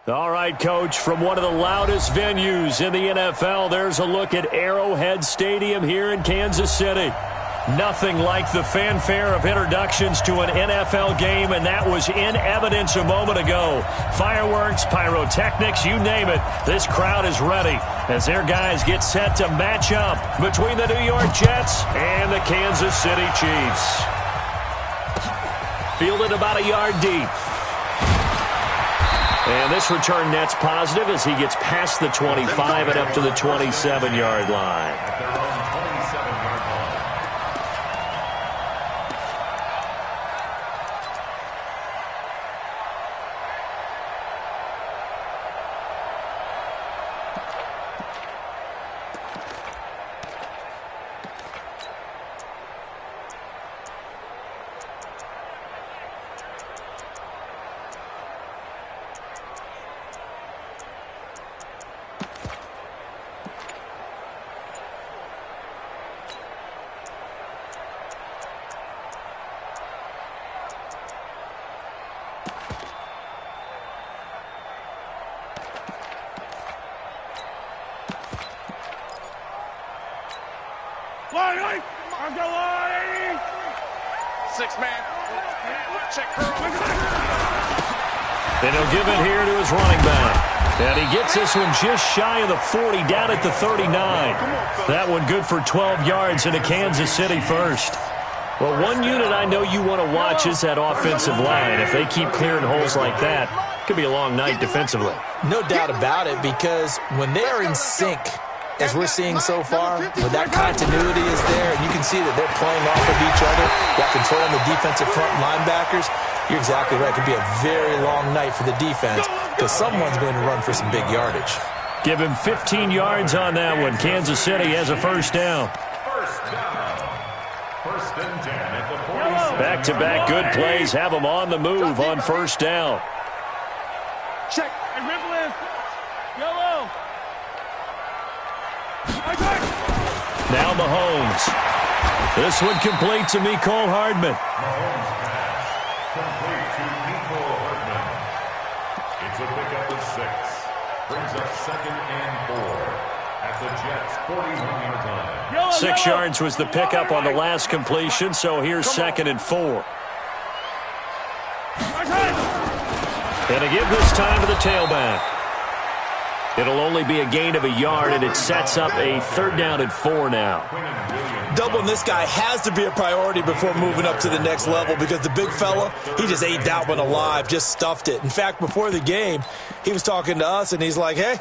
All right, Coach, from one of the loudest venues in the NFL, there's a look at Arrowhead Stadium here in Kansas City. Nothing like the fanfare of introductions to an NFL game, and that was in evidence a moment ago. Fireworks, pyrotechnics, you name it. This crowd is ready as their guys get set to match up between the New York Jets and the Kansas City Chiefs. Fielded about a yard deep. And this return net's positive as he gets past the 25 and up to the 27-yard line. And he'll give it here to his running back. And he gets this one just shy of the 40, down at the 39. That one good for 12 yards into Kansas City first. Well, one unit I know you want to watch is that offensive line. If they keep clearing holes like that, it could be a long night defensively. No doubt about it, because when they are in sync, as we're seeing so far, when that continuity is there, and you can see that they're playing off of each other while controlling the defensive front linebackers, you're exactly right. It could be a very long night for the defense because someone's going to run for some big yardage. Give him 15 yards on that one. Kansas City has a first down. First and 10 at the 47. Back-to-back good plays have them on the move on first down. Check. Hey, Ripple is yellow. Now Mahomes. This one complete to Mecole Hardman. Mahomes pass. Complete to Mecole Hardman. It's a pickup of 6. Brings up 2nd and 4 at the Jets' 41-yard line. 6 yards was the pickup on the last completion, so here's 2nd and 4. And to give this time to the tailback. It'll only be a gain of a yard, and it sets up a 3rd down and 4 now. Doubling this guy has to be a priority before moving up to the next level because the big fella, he just ate that one alive, just stuffed it. In fact, before the game, he was talking to us, and he's like, hey,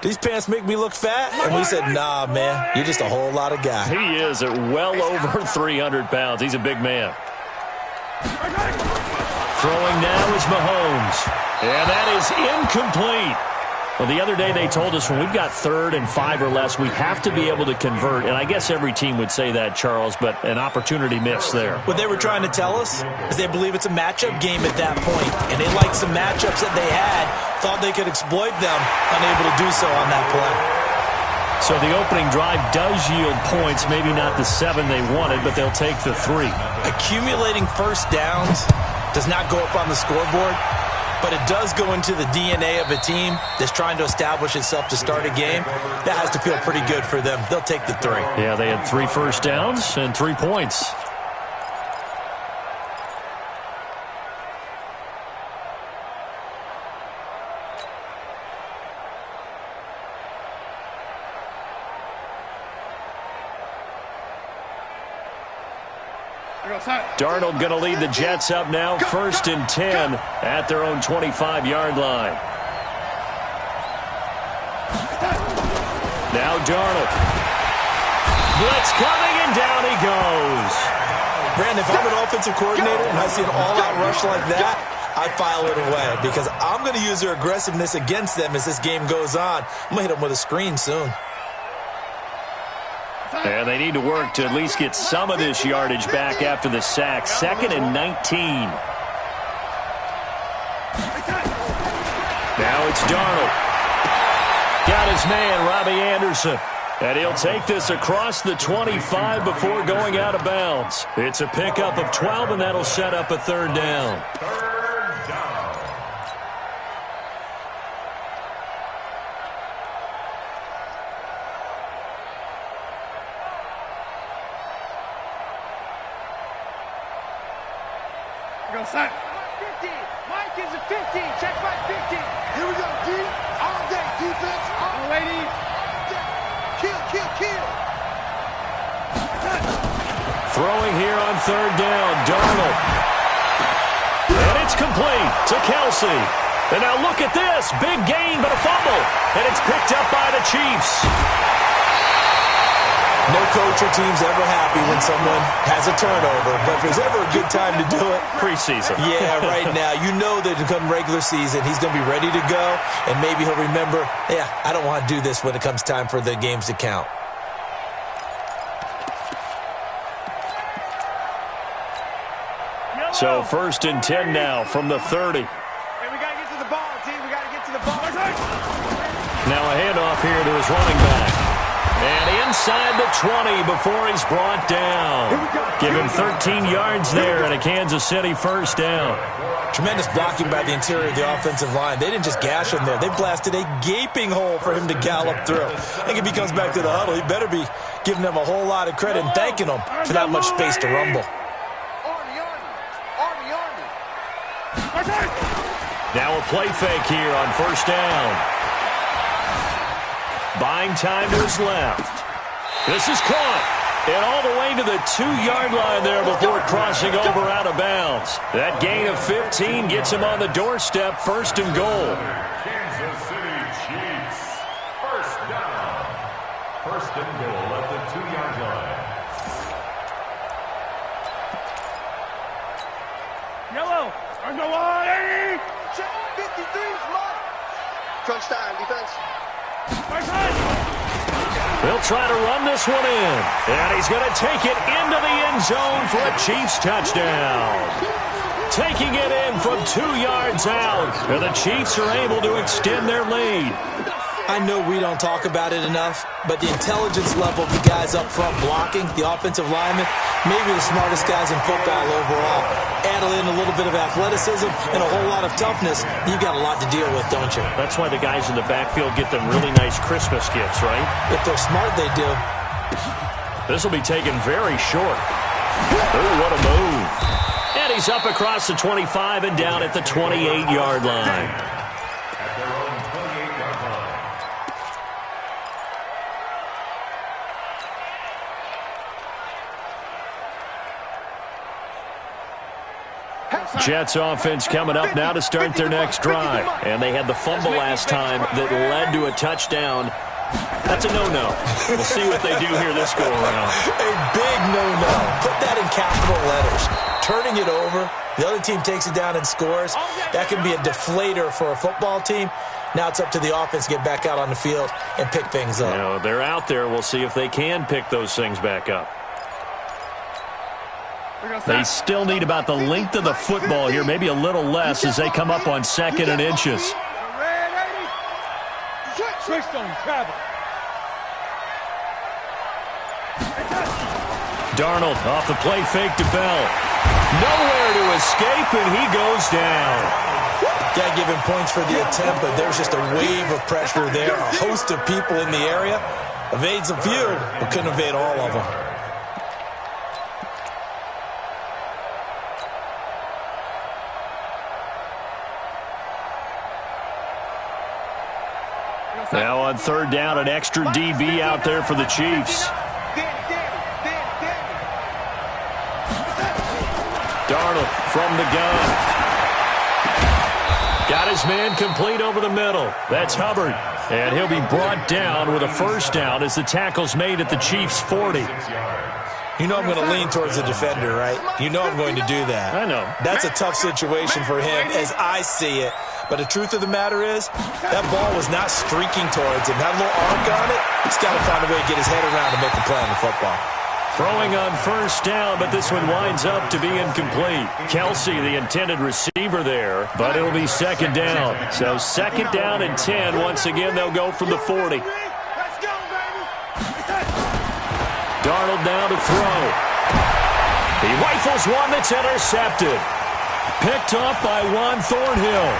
these pants make me look fat? And we said, nah, man, you're just a whole lot of guy. He is at well over 300 pounds. He's a big man. Throwing now is Mahomes. And that is incomplete. Well, the other day they told us when we've got 3rd and 5 or less, we have to be able to convert. And I guess every team would say that, Charles, but an opportunity missed there. What they were trying to tell us is they believe it's a matchup game at that point. And they liked some matchups that they had, thought they could exploit them, unable to do so on that play. So the opening drive does yield points, maybe not the 7 they wanted, but they'll take the 3. Accumulating first downs does not go up on the scoreboard, but it does go into the DNA of a team that's trying to establish itself to start a game. That has to feel pretty good for them. They'll take the 3. Yeah, they had 3 first downs and 3 points. Darnold going to lead the Jets up now, 1st and 10 at their own 25-yard line. Now Darnold. Blitz coming, and down he goes. Brandon, if I'm an offensive coordinator and I see an all-out rush like that, I file it away because I'm going to use their aggressiveness against them as this game goes on. I'm going to hit them with a screen soon. And they need to work to at least get some of this yardage back after the sack. 2nd and 19. Now it's Darnold. Got his man, Robbie Anderson. And he'll take this across the 25 before going out of bounds. It's a pickup of 12, and that'll set up a 3rd down. Go, son. 50. Mike is a 50. Check my 50. Here we go, D. All day defense. All lady. Kill, kill, kill. Throwing here on third down, Darnold. And it's complete to Chise. And now look at this. Big gain, but a fumble. And it's picked up by the Chiefs. No coach or team's ever happy when someone has a turnover, but if there's ever a good time to do it, preseason. Yeah, right now. You know that come regular season, he's going to be ready to go, and maybe he'll remember, yeah, I don't want to do this when it comes time for the games to count. So 1st and 10 now from the 30. Hey, we got to get to the ball, team. We got to get to the ball. Now a handoff here to his running back. And inside the 20 before he's brought down. Give him 13 yards there and a Kansas City first down. Tremendous blocking by the interior of the offensive line. They didn't just gash him there. They blasted a gaping hole for him to gallop through. I think if he comes back to the huddle, he better be giving them a whole lot of credit and thanking them for that much space to rumble. Now a play fake here on first down. Buying time to his left. This is caught. And all the way to the 2-yard line there before crossing over out of bounds. That gain of 15 gets him on the doorstep, 1st and goal. Kansas City Chiefs. First down. 1st and goal at the 2-yard line. Yellow. On the line. Check 53's mark. Crunch time, defense. They'll try to run this one in. And he's going to take it into the end zone for a Chiefs touchdown. Taking it in from 2 yards out. And the Chiefs are able to extend their lead. I know we don't talk about it enough, but the intelligence level of the guys up front blocking, the offensive linemen, maybe the smartest guys in football overall. Add in a little bit of athleticism and a whole lot of toughness, you've got a lot to deal with, don't you? That's why the guys in the backfield get them really nice Christmas gifts, right? If they're smart, they do. This will be taken very short. Oh, what a move. And he's up across the 25 and down at the 28-yard line. At their own 28-yard line. Jets offense coming up now to start their next drive. And they had the fumble last time that led to a touchdown. That's a no-no. We'll see what they do here this go-around. A big no-no. Put that in capital letters. Turning it over, the other team takes it down and scores. That can be a deflator for a football team. Now it's up to the offense to get back out on the field and pick things up. You know, they're out there. We'll see if they can pick those things back up. They still need about the length of the football here, maybe a little less as they come up on 2nd and inches. Switch on travel. Darnold off the play fake to Bell. Nowhere to escape, and he goes down. Got to give him points for the attempt, but there's just a wave of pressure there. A host of people in the area. Evades a few, but couldn't evade all of them. Now on 3rd down, an extra DB out there for the Chiefs. Darnold from the gun. Got his man complete over the middle. That's Hubbard. And he'll be brought down with a first down as the tackle's made at the Chiefs' 40. You know I'm going to lean towards the defender, right? You know I'm going to do that. I know. That's a tough situation for him as I see it. But the truth of the matter is, that ball was not streaking towards him. That little arc on it, he's got to find a way to get his head around and make a play on the football. Throwing on first down, but this one winds up to be incomplete. Chise, the intended receiver there, but it'll be 2nd down. So 2nd down and 10. Once again, they'll go from the 40. Darnold now to throw. He rifles one that's intercepted. Picked off by Juan Thornhill.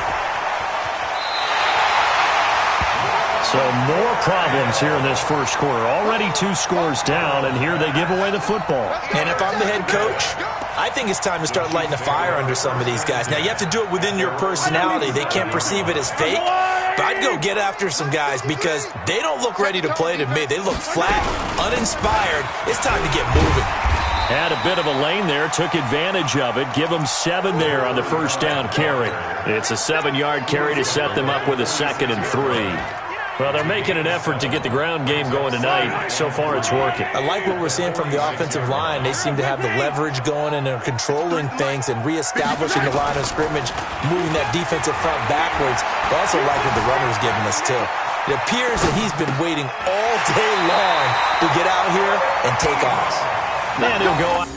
So more problems here in this first quarter. Already 2 scores down, and here they give away the football. And if I'm the head coach, I think it's time to start lighting a fire under some of these guys. Now, you have to do it within your personality. They can't perceive it as fake. But I'd go get after some guys because they don't look ready to play to me. They look flat, uninspired. It's time to get moving. Had a bit of a lane there, took advantage of it. Give them 7 there on the first down carry. It's a 7-yard carry to set them up with a 2nd and 3. Well, they're making an effort to get the ground game going tonight. So far, it's working. I like what we're seeing from the offensive line. They seem to have the leverage going, and they're controlling things and reestablishing the line of scrimmage, moving that defensive front backwards. I also like what the runner's giving us, too. It appears that he's been waiting all day long to get out here and take off. Man, he'll go out.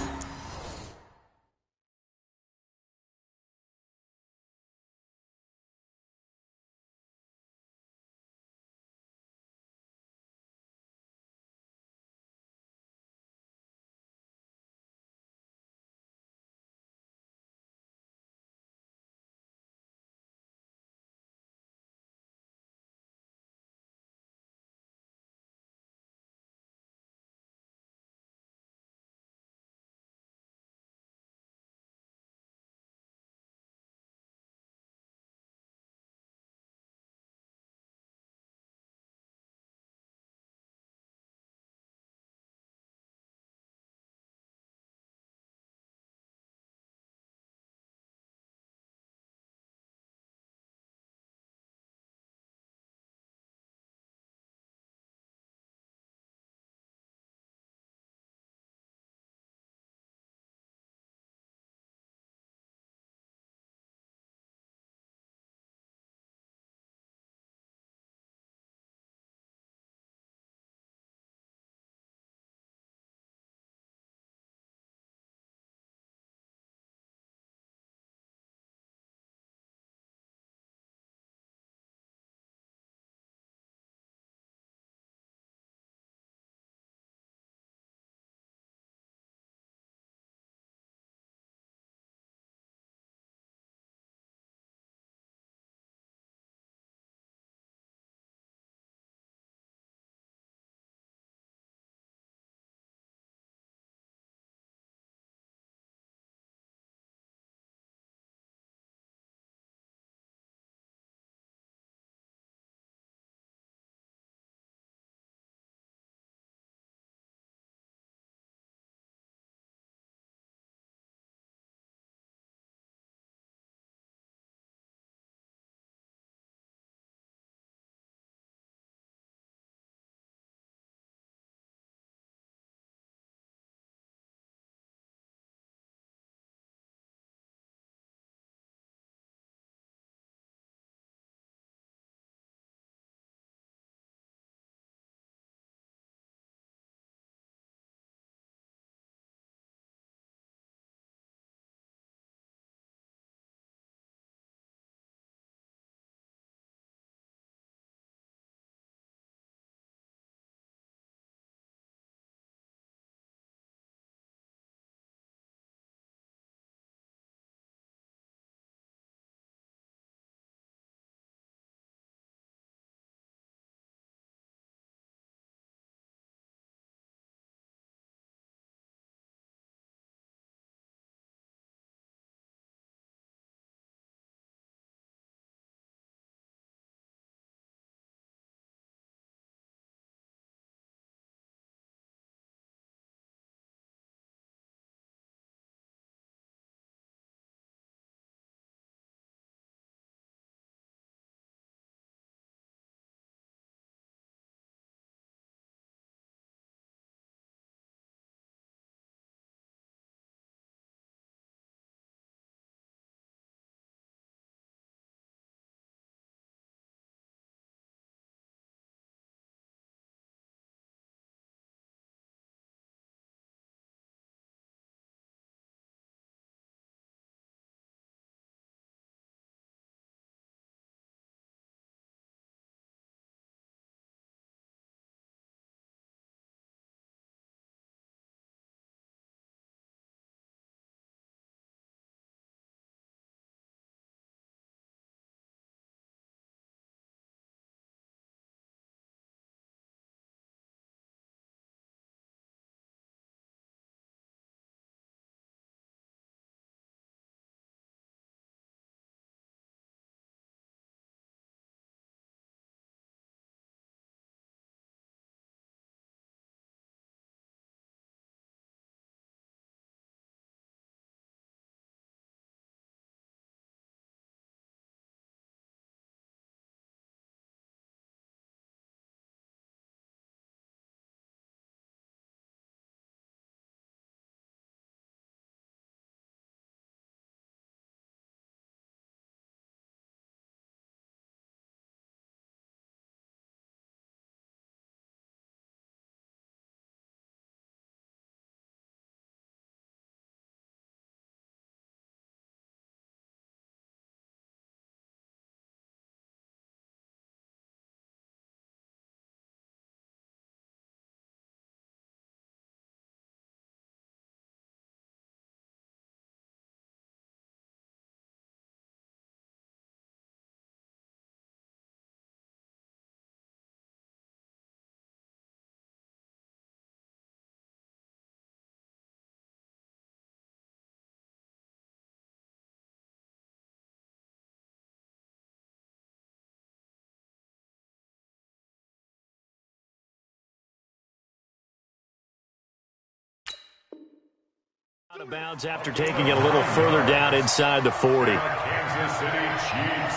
Out of bounds after taking it a little further down inside the 40. Kansas City Chiefs.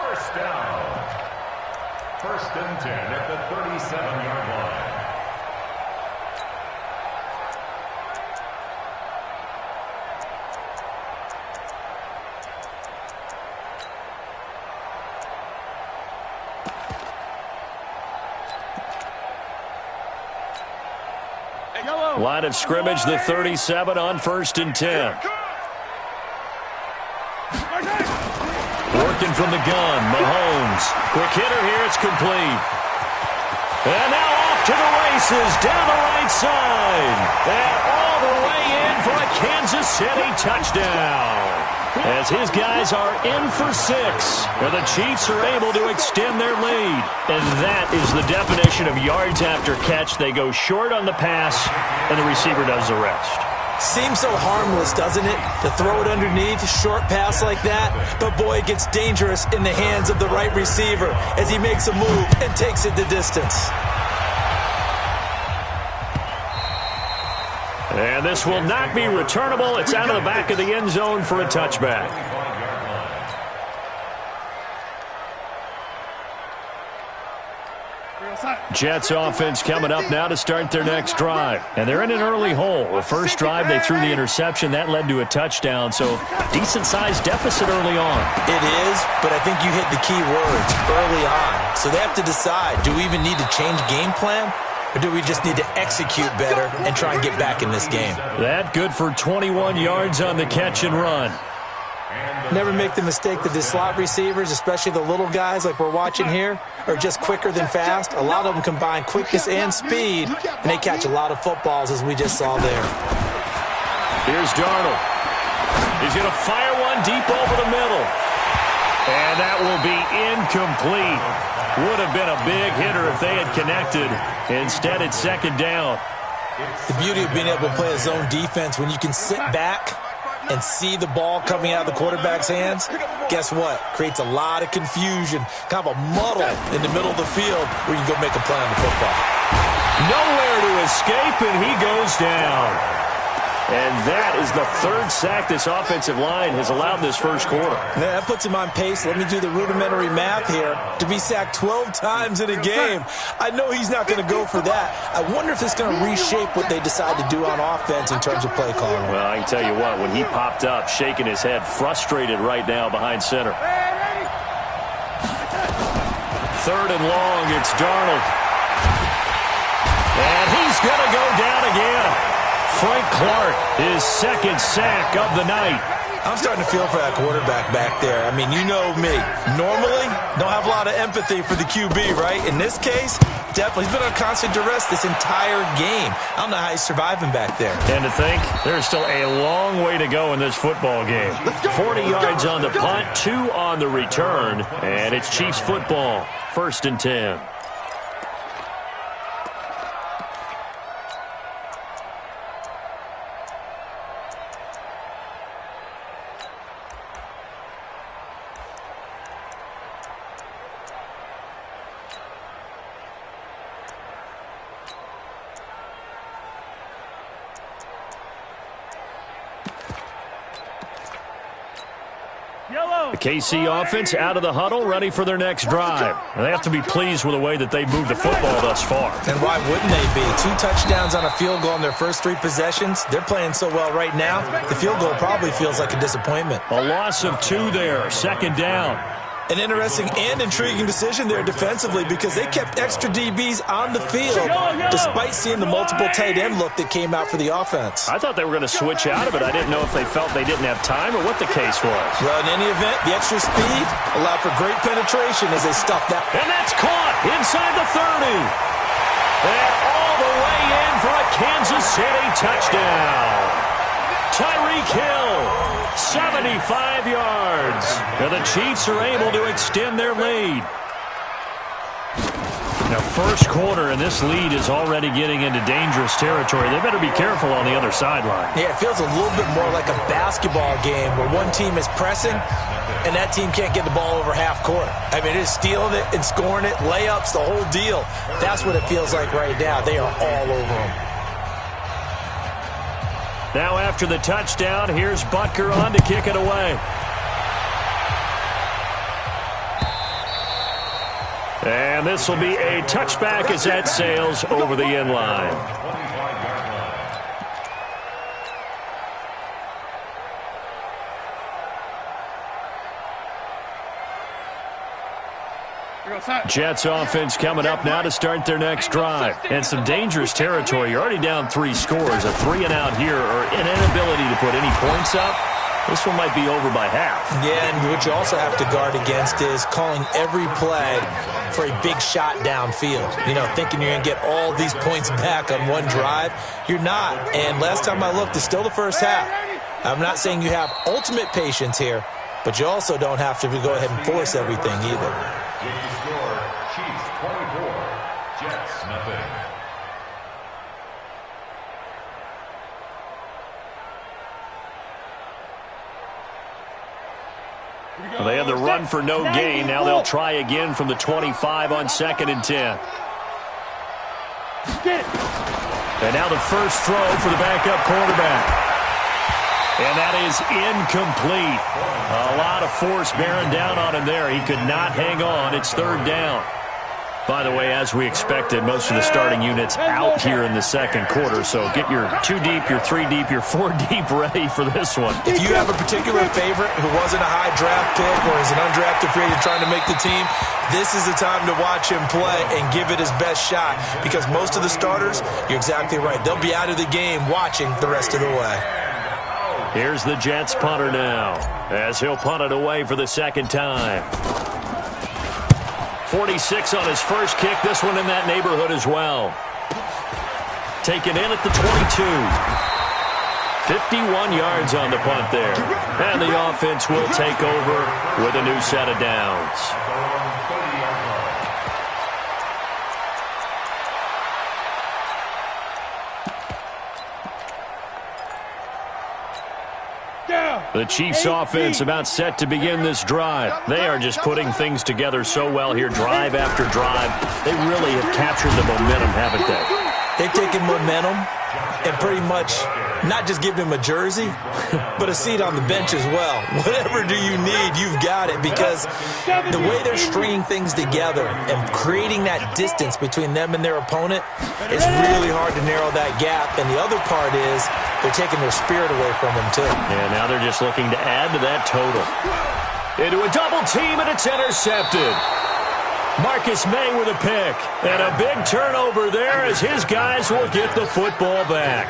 First down. 1st and 10 at the 37-yard line. Line of scrimmage, the 37 on 1st and 10. Working from the gun, Mahomes. Quick hitter here, it's complete. And now off to the races, down the right side. And all the way in for a Kansas City touchdown. As his guys are in for 6, where the Chiefs are able to extend their lead. And that is the definition of yards after catch. They go short on the pass, and the receiver does the rest. Seems so harmless, doesn't it? To throw it underneath, a short pass like that. But boy, it gets dangerous in the hands of the right receiver as he makes a move and takes it the distance. And this will not be returnable. It's out of the back of the end zone for a touchback. Jets offense coming up now to start their next drive. And they're in an early hole. The first drive, they threw the interception. That led to a touchdown. So decent-sized deficit early on. It is, but I think you hit the key words, early on. So they have to decide, do we even need to change game plan? Or do we just need to execute better and try and get back in this game? That good for 21 yards on the catch and run. Never make the mistake that the slot receivers, especially the little guys like we're watching here, are just quicker than fast. A lot of them combine quickness and speed, and they catch a lot of footballs, as we just saw there. Here's Darnold. He's going to fire one deep over the middle. And that will be incomplete. Would have been a big hitter if they had connected. Instead, it's 2nd down. The beauty of being able to play a zone defense when you can sit back and see the ball coming out of the quarterback's hands, guess what? Creates a lot of confusion, kind of a muddle in the middle of the field where you can go make a play on the football. Nowhere to escape, and he goes down. And that is the 3rd sack this offensive line has allowed this first quarter. Yeah, that puts him on pace. Let me do the rudimentary math here. To be sacked 12 times in a game, I know he's not going to go for that. I wonder if it's going to reshape what they decide to do on offense in terms of play calling. Well, I can tell you what, when he popped up, shaking his head, frustrated right now behind center. 3rd and long, it's Darnold. And he's going to go down again. Frank Clark, his 2nd sack of the night. I'm starting to feel for that quarterback back there. I mean, you know me. Normally, don't have a lot of empathy for the QB, right? In this case, definitely. He's been on constant duress this entire game. I don't know how he's surviving back there. And to think, there's still a long way to go in this football game. 40 yards on the punt, 2 on the return, and it's Chiefs football, 1st and 10. The KC offense out of the huddle, ready for their next drive. And they have to be pleased with the way that they've moved the football thus far. And why wouldn't they be? 2 touchdowns on a field goal in their first 3 possessions. They're playing so well right now, the field goal probably feels like a disappointment. A loss of 2 there, 2nd down. An interesting and intriguing decision there defensively because they kept extra DBs on the field despite seeing the multiple tight end look that came out for the offense. I thought they were going to switch out of it. I didn't know if they felt they didn't have time or what the case was. Well, in any event, the extra speed allowed for great penetration as they stuffed that. And that's caught inside the 30. And all the way in for a Kansas City touchdown. Tyreek Hill. 75 yards. And the Chiefs are able to extend their lead. Now, first quarter, and this lead is already getting into dangerous territory. They better be careful on the other sideline. Yeah, it feels a little bit more like a basketball game where one team is pressing and that team can't get the ball over half court. I mean, it is stealing it and scoring it, layups, the whole deal. That's what it feels like right now. They are all over them. Now after the touchdown, here's Butker on to kick it away. And this will be a touchback as that sails over the end line. Jets offense coming up now to start their next drive. And some dangerous territory. You're already down 3 scores. A 3-and-out here or an inability to put any points up. This one might be over by half. Yeah, and what you also have to guard against is calling every play for a big shot downfield. You know, thinking you're going to get all these points back on one drive. You're not. And last time I looked, it's still the first half. I'm not saying you have ultimate patience here, but you also don't have to go ahead and force everything either. With the score, Chiefs 24, Jets nothing. Well, they had the run for no gain. Now they'll try again from the 25 on 2nd and 10. And now the first throw for the backup quarterback. And that is incomplete. A lot of force bearing down on him there. He could not hang on. It's 3rd down. By the way, as we expected, most of the starting units out here in the second quarter. So get your 2 deep, your 3 deep, your 4 deep ready for this one. If you have a particular favorite who wasn't a high draft pick or is an undrafted free agent trying to make the team, this is the time to watch him play and give it his best shot. Because most of the starters, you're exactly right, they'll be out of the game watching the rest of the way. Here's the Jets punter now as he'll punt it away for the 2nd time. 46 on his first kick. This one in that neighborhood as well. Taken in at the 22. 51 yards on the punt there. And the offense will take over with a new set of downs. The Chiefs offense about set to begin this drive. They are just putting things together so well here, drive after drive. They really have captured the momentum, haven't they? They've taken momentum and pretty much not just give him a jersey, but a seat on the bench as well. Whatever do you need, you've got it, because the way they're stringing things together and creating that distance between them and their opponent, it's really hard to narrow that gap. And the other part is they're taking their spirit away from them, too. And now they're just looking to add to that total. Into a double team, and it's intercepted. Marcus May with a pick. And a big turnover there as his guys will get the football back.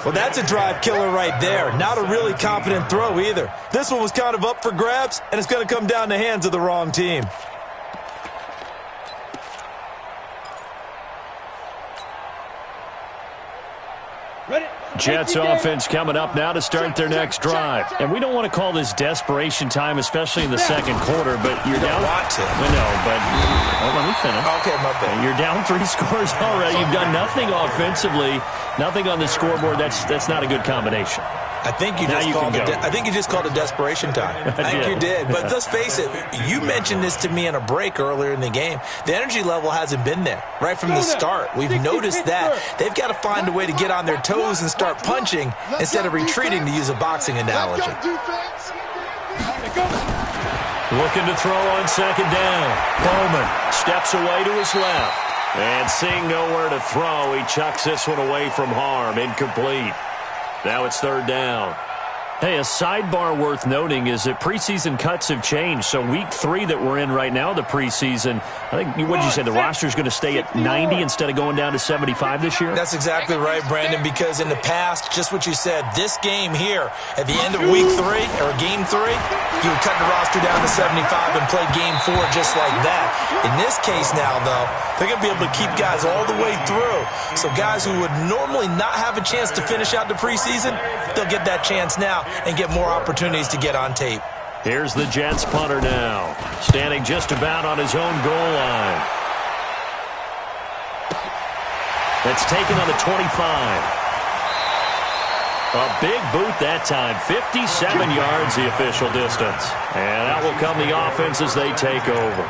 Well, that's a drive killer right there. Not a really confident throw either. This one was kind of up for grabs, and it's going to come down the hands of the wrong team. Jets offense coming up now to start their next drive. And we don't want to call this desperation time, especially in the second quarter, but you're down. Want to. No, but let me finish. Okay, my bad. You're down 3 scores already. You've done nothing offensively, nothing on the scoreboard. That's not a good combination. I think you just called it desperation time. I think you did. But let's face it, you mentioned this to me in a break earlier in the game. The energy level hasn't been there right from the start. We've noticed that. They've got to find a way to get on their toes and start punching instead of retreating, to use a boxing analogy. Looking to throw on 2nd down. Bowman steps away to his left. And seeing nowhere to throw, he chucks this one away from harm. Incomplete. Now it's 3rd down. Hey, a sidebar worth noting is that preseason cuts have changed. So week 3 that we're in right now, the preseason, I think, what did you say, the roster's going to stay at 90 instead of going down to 75 this year? That's exactly right, Brandon, because in the past, just what you said, this game here, at the end of week 3, or game 3, you would cut the roster down to 75 and play game 4 just like that. In this case now, though, they're going to be able to keep guys all the way through. So guys who would normally not have a chance to finish out the preseason, they'll get that chance now and get more opportunities to get on tape. Here's the Jets punter now, standing just about on his own goal line. That's taken on the 25. A big boot that time, 57 yards the official distance. And out will come the offense as they take over.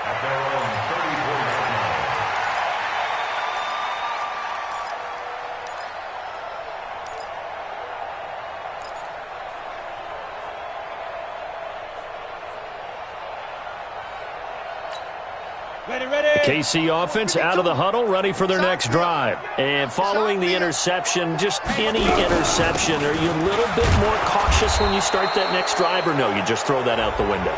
At their own 34-yard line. The KC offense out of the huddle, ready for their next drive. And following the interception, just any interception, are you a little bit more cautious when you start that next drive, or no, you just throw that out the window?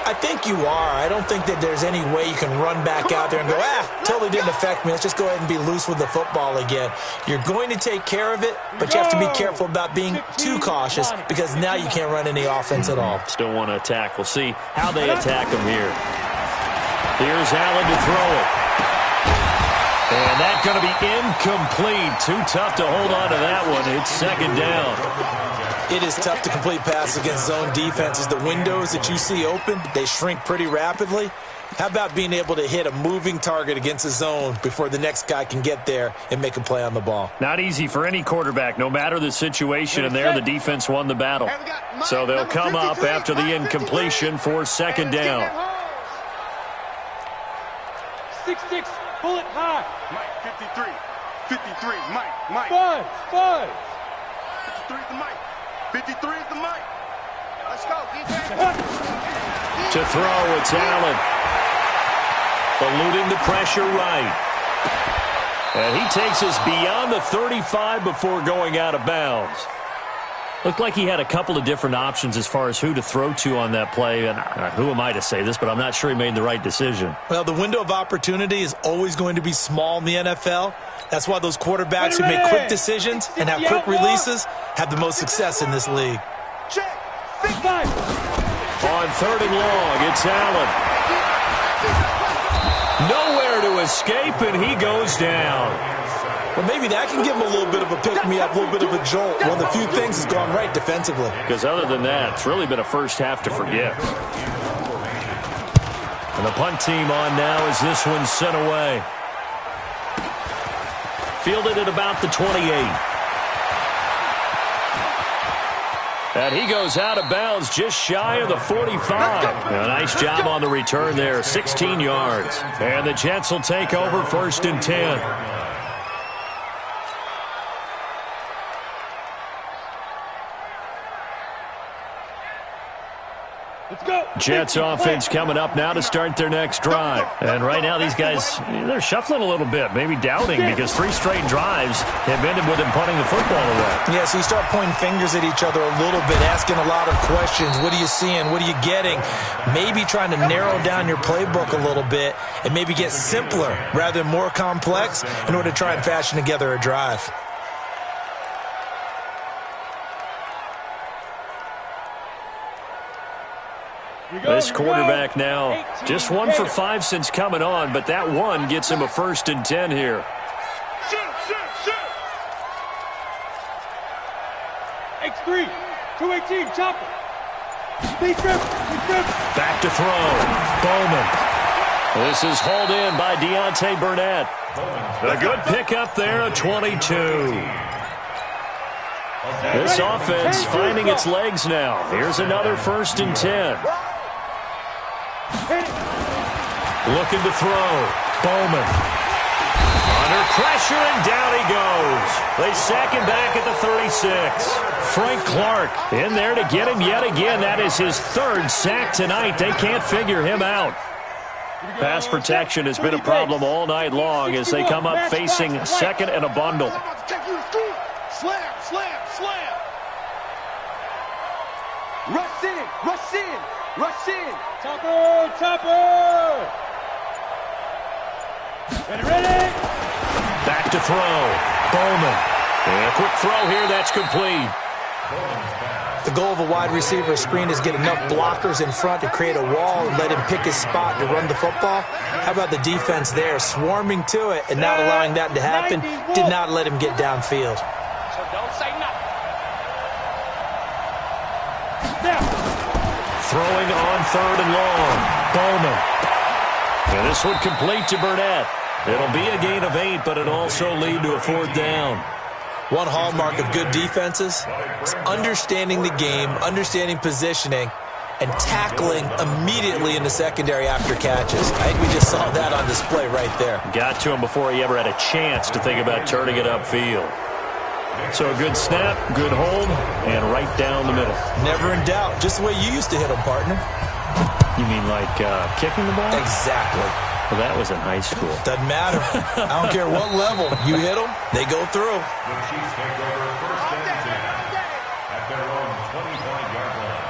I think you are. I don't think that there's any way you can run back out there and go, totally didn't affect me. Let's just go ahead and be loose with the football again. You're going to take care of it, but you have to be careful about being too cautious because now you can't run any offense at all. Still want to attack. We'll see how they attack them here. Here's Allen to throw it. And that's going to be incomplete. Too tough to hold on to that one. It's second down. It is tough to complete passes against zone defenses. The windows that you see open, they shrink pretty rapidly. How about being able to hit a moving target against a zone before the next guy can get there and make a play on the ball? Not easy for any quarterback, no matter the situation, and there the defense won the battle. So they'll come up after the incompletion for second down. 6-6, pull it high. Mike, 53. 53, Mike. 5. 53 is the Mike. 53 is the Mike. Let's go, defense. To throw, it's Allen. Eluding the pressure right. And he takes us beyond the 35 before going out of bounds. Looked like he had a couple of different options as far as who to throw to on that play. And who am I to say this, but I'm not sure he made the right decision. Well, the window of opportunity is always going to be small in the NFL. That's why those quarterbacks who make quick decisions and have quick releases have the most success in this league. Check. 5. On third and long, it's Allen. Nowhere to escape, and he goes down. Well, maybe that can give him a little bit of a pick-me-up, a little bit of a jolt. One of the few things has gone right defensively. Because other than that, it's really been a first half to forget. And the punt team on now as this one's sent away. Fielded at about the 28. And he goes out of bounds just shy of the 45. A nice job on the return there, 16 yards. And the Jets will take over first and 10. Jets offense coming up now to start their next drive. And right now these guys, they're shuffling a little bit, maybe doubting, because 3 straight drives have ended with them punting the football away. Yeah, so you start pointing fingers at each other a little bit, asking a lot of questions. What are you seeing? What are you getting? Maybe trying to narrow down your playbook a little bit and maybe get simpler rather than more complex in order to try and fashion together a drive. This quarterback now just 1 for 5 since coming on, but that one gets him a first and 10 here. Shoot. X3, 218, chopper. Speed trip. Back to throw. Bowman. This is hauled in by Deontay Burnett. A good pickup there, a 22. This offense finding its legs now. Here's another first and 10. Looking to throw. Bowman. Under pressure, and down he goes. They sack him back at the 36. Frank Clark in there to get him yet again. That is his 3rd sack tonight. They can't figure him out. Pass protection has been a problem all night long as they come up facing second and a bundle. Slam. Rush in. Topper. Ready. Back to throw. Bowman. And a quick throw here. That's complete. The goal of a wide receiver screen is get enough blockers in front to create a wall and let him pick his spot to run the football. How about the defense there, swarming to it and not allowing that to happen? Did not let him get downfield. So don't say nothing. Throwing on third and long. Bowman. And this one complete to Burnett. It'll be a gain of 8, but it'll also lead to a 4th down. One hallmark of good defenses is understanding the game, understanding positioning, and tackling immediately in the secondary after catches. I think we just saw that on display right there. Got to him before he ever had a chance to think about turning it upfield. So a good snap, good hold, and right down the middle. Never in doubt. Just the way you used to hit them, partner. You mean like kicking the ball? Exactly. Well, that was in high school. Doesn't matter. I don't care what level. You hit them, they go through. The Chiefs take over first and 10 at their own 25-yard line.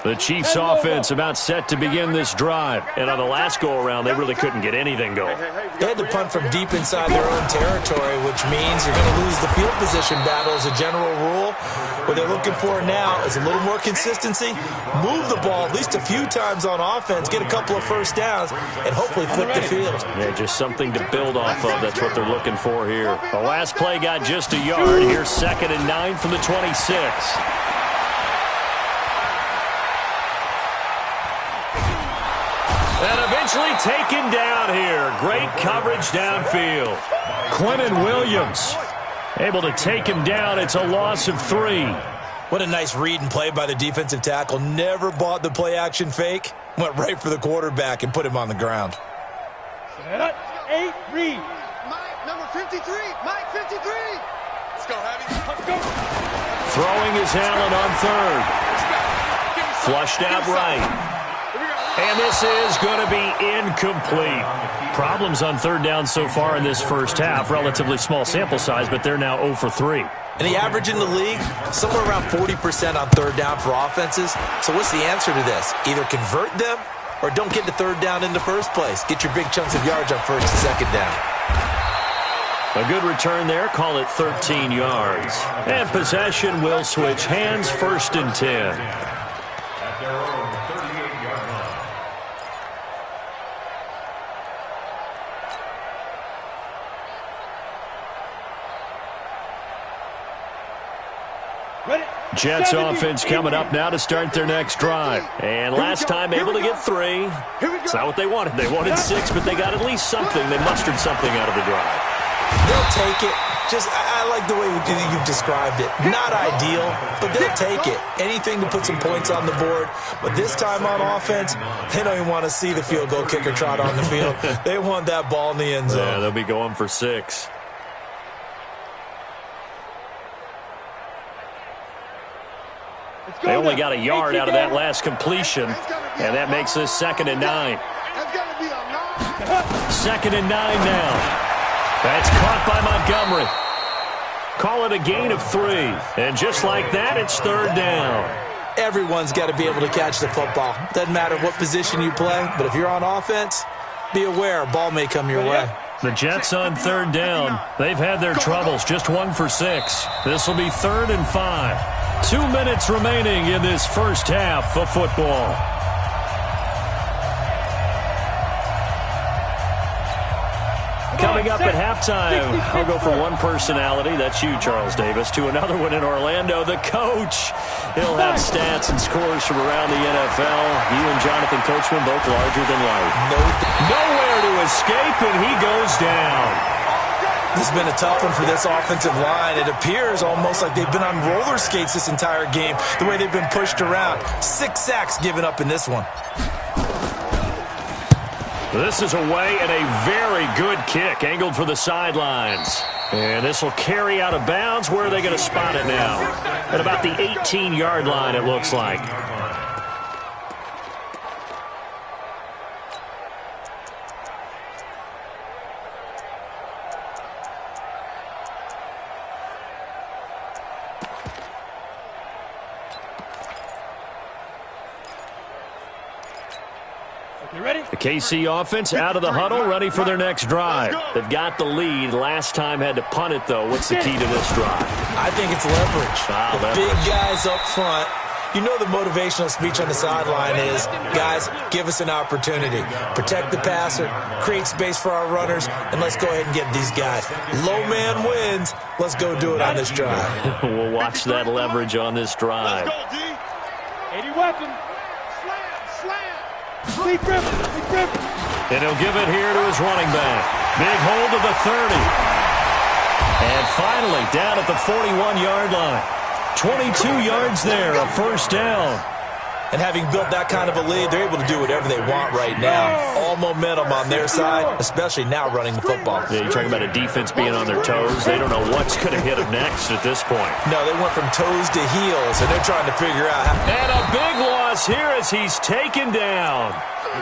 The Chiefs offense about set to begin this drive. And on the last go-around, they really couldn't get anything going. They had to punt from deep inside their own territory, which means you're going to lose the field position battle as a general rule. What they're looking for now is a little more consistency, move the ball at least a few times on offense, get a couple of first downs, and hopefully flip the field. Yeah, just something to build off of. That's what they're looking for here. The last play got just a yard. Here's 2nd and 9 from the 26. And eventually taken down here. Great coverage downfield. Quinnen Williams able to take him down. It's a loss of 3. What a nice read and play by the defensive tackle. Never bought the play-action fake. Went right for the quarterback and put him on the ground. Set up, 8, read. Mike, number 53. Mike, 53. Let's go, Heavy. Let's go. Throwing is Allen on 3rd. Flushed out right. And this is going to be incomplete. Problems on 3rd down so far in this first half. Relatively small sample size, but they're now 0 for 3. And the average in the league, somewhere around 40% on 3rd down for offenses. So what's the answer to this? Either convert them or don't get to 3rd down in the first place. Get your big chunks of yards on 1st and 2nd down. A good return there. Call it 13 yards. And possession will switch hands. 1st and 10. At their own 38-yard line. Jets offense coming up now to start their next drive. And last time able to get 3. It's not what they wanted. They wanted 6, but they got at least something. They mustered something out of the drive. They'll take it. I like the way you've described it. Not ideal, but they'll take it. Anything to put some points on the board. But this time on offense, they don't even want to see the field goal kicker trot on the field. They want that ball in the end zone. Yeah, they'll be going for 6. They only got a yard out of that last completion, and that makes this 2nd and 9. 2nd and 9 now. That's caught by Montgomery. Call it a gain of 3. And just like that, it's 3rd down. Everyone's got to be able to catch the football. Doesn't matter what position you play, but if you're on offense, be aware a ball may come your way. The Jets on 3rd down. They've had their troubles. Just 1 for 6. This will be 3rd and 5. 2 minutes remaining in this first half of football. Coming up at halftime, I'll go from one personality, that's you, Charles Davis, to another one in Orlando, the coach. He'll have stats and scores from around the NFL. You and Jonathan Coachman both larger than life. Nowhere to escape, and he goes down. This has been a tough one for this offensive line. It appears almost like they've been on roller skates this entire game, the way they've been pushed around. 6 sacks given up in this one. This is away and a very good kick, angled for the sidelines. And this will carry out of bounds. Where are they going to spot it now? At about the 18-yard line, it looks like. The KC offense out of the huddle, ready for their next drive. They've got the lead. Last time had to punt it, though. What's the key to this drive? I think it's leverage. The big guys up front. You know the motivational speech on the sideline is, guys, give us an opportunity. Protect the passer, create space for our runners, and let's go ahead and get these guys. Low man wins. Let's go do it on this drive. We'll watch that leverage on this drive. Let's go, D. 80 weapon. Slam. Big rip. And he'll give it here to his running back. Big hold of the 30. And finally, down at the 41-yard line. 22 yards there, a first down. And having built that kind of a lead, they're able to do whatever they want right now. All momentum on their side, especially now running the football. Yeah, you're talking about a defense being on their toes. They don't know what's going to hit them next at this point. No, they went from toes to heels, and they're trying to figure out how. And a big loss here as he's taken down.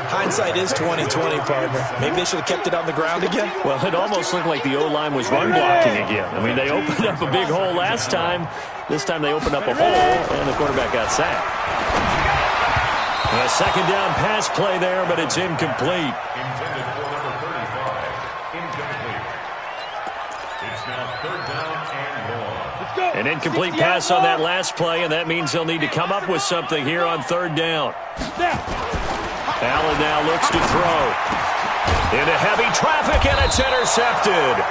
Hindsight is 20/20, partner. Maybe they should have kept it on the ground again. Well, it almost looked like the O-line was run blocking again. I mean, they opened up a big hole last time. This time they opened up a hole, and the quarterback got sacked. A second down pass play there, but it's incomplete. Intended for number 35. Incomplete. It's now third down and 1. An incomplete pass on that last play, and that means they'll need to come up with something here on third down. Allen now looks to throw. Into heavy traffic, and it's intercepted.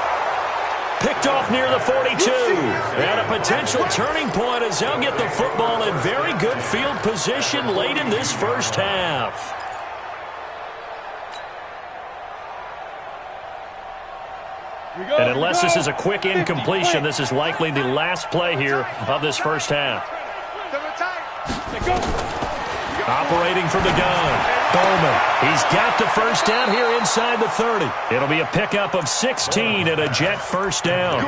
Picked off near the 42. And a potential turning point as they'll get the football in very good field position late in this first half. And unless this is a quick incompletion, this is likely the last play here of this first half. Operating from the gun. Bowman. He's got the first down here inside the 30. It'll be a pickup of 16 and a Jet first down.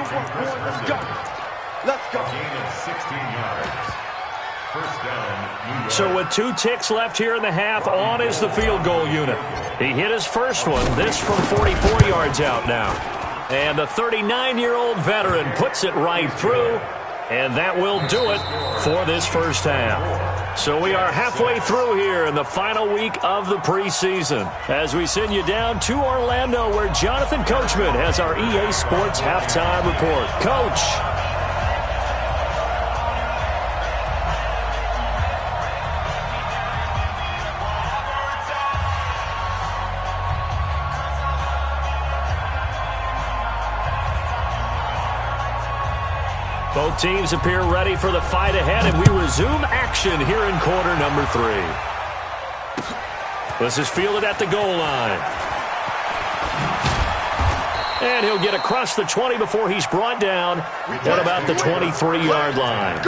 Let's go. Gain of 16 yards. First down, New York. So with 2 ticks left here in the half, on is the field goal unit. He hit his first one, this from 44 yards out now. And the 39-year-old veteran puts it right through, and that will do it for this first half. So we are halfway through here in the final week of the preseason as we send you down to Orlando where Jonathan Coachman has our EA Sports Halftime Report. Coach. Both teams appear ready for the fight ahead, and we resume action here in quarter number 3. This is fielded at the goal line. And he'll get across the 20 before he's brought down at about the 23-yard line.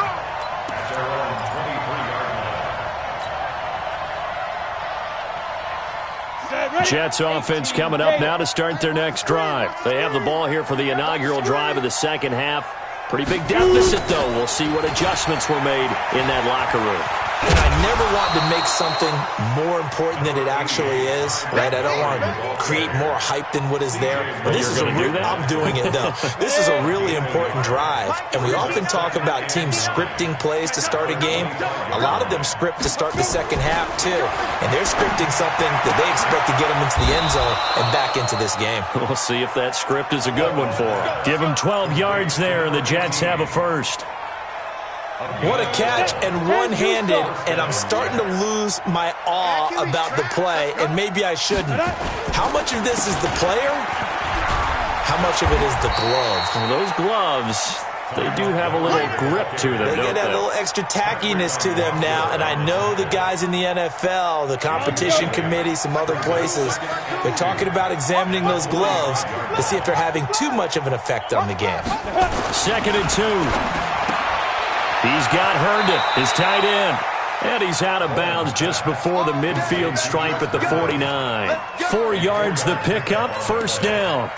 Jets offense coming up now to start their next drive. They have the ball here for the inaugural drive of the second half. Pretty big deficit, though. We'll see what adjustments were made in that locker room. And I never want to make something more important than it actually is, right? I don't want to create more hype than what is there. But this is I'm doing it, though. This is a really important drive. And we often talk about teams scripting plays to start a game. A lot of them script to start the second half, too. And they're scripting something that they expect to get them into the end zone and back into this game. We'll see if that script is a good one for them. Give them 12 yards there, and the Jets have a first. What a catch, and one-handed, and I'm starting to lose my awe about the play, and maybe I shouldn't. How much of this is the player? How much of it is the gloves? Well, those gloves, they do have a little grip to them, They don't get they? a little extra tackiness to them now, and I know the guys in the NFL, the competition committee, some other places, they're talking about examining those gloves to see if they're having too much of an effect on the game. 2nd and 2. He's got Herndon, his tight end. And he's out of bounds just before the midfield stripe at the 49. 4 yards the pickup, first down.